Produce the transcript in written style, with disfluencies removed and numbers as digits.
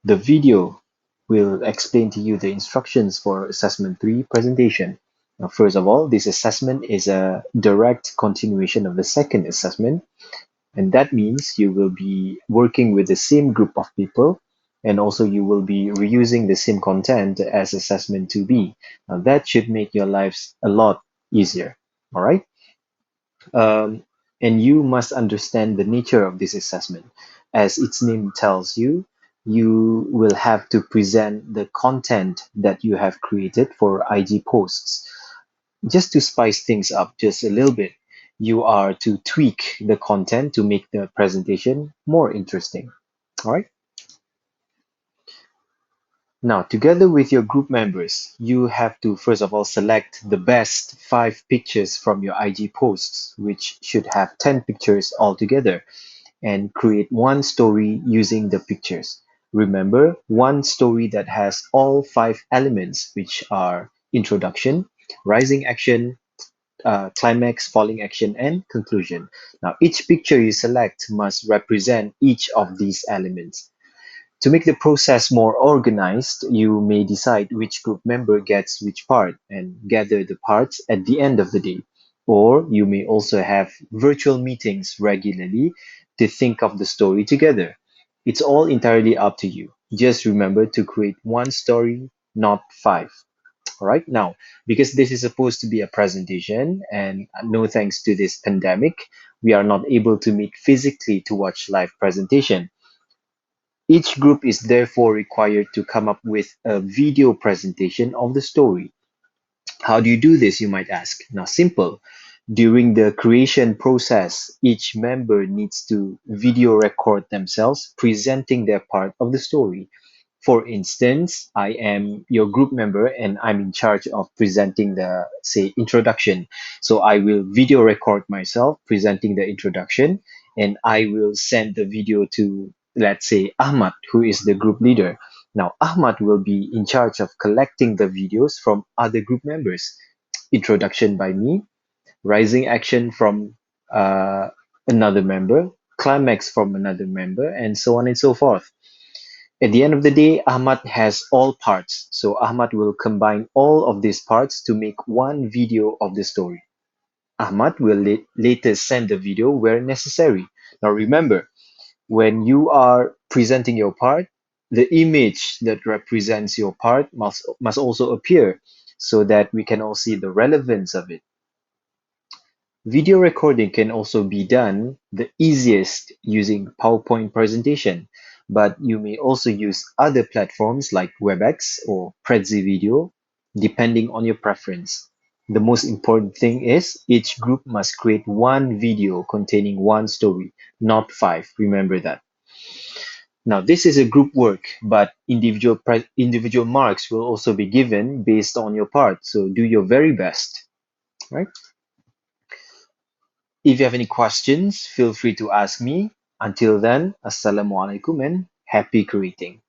The video will explain to you the instructions for Assessment 3 presentation. Now, first of all, this assessment is a direct continuation of the second assessment, and that means you will be working with the same group of people, and also you will be reusing the same content as Assessment 2B. Now, that should make your lives a lot easier. All right. Um, and you must understand the nature of this assessment. As its name tells you, you will have to present the content that you have created for IG posts. Just to spice things up just a little bit, you are to tweak the content to make the presentation more interesting. All right. Now, together with your group members, you have to first of all select the best 5 pictures from your IG posts, which should have 10 pictures altogether, and create one story using the pictures. Remember, one story that has all 5 elements, which are introduction, rising action, climax, falling action, and conclusion. Now, each picture you select must represent each of these elements. To make the process more organized, you may decide which group member gets which part and gather the parts at the end of the day. Or you may also have virtual meetings regularly to think of the story together. It's all entirely up to you. Just remember to create one story, not 5. All right. Now, because this is supposed to be a presentation, and no thanks to this pandemic, we are not able to meet physically to watch live presentation. Each group is therefore required to come up with a video presentation of the story. How do you do this, you might ask? Now, simple. During the creation process, each member needs to video record themselves presenting their part of the story. For instance, I am your group member and I'm in charge of presenting the, say, introduction. So I will video record myself presenting the introduction, and I will send the video to, let's say, Ahmad, who is the group leader. Now, Ahmad will be in charge of collecting the videos from other group members. Introduction by me, rising action from uh, another member, climax from another member, and so on and so forth. At the end of the day, Ahmad has all parts. So Ahmad will combine all of these parts to make one video of the story. Ahmad will later send the video where necessary. Now remember, when you are presenting your part, the image that represents your part must also appear so that we can all see the relevance of it. Video recording can also be done the easiest using PowerPoint presentation, but you may also use other platforms like WebEx or Prezi Video, depending on your preference. The most important thing is each group must create one video containing one story, not 5. Remember that. Now, this is a group work, but individual marks will also be given based on your part. So do your very best, right? If you have any questions, feel free to ask me. Until then, Assalamualaikum and happy creating.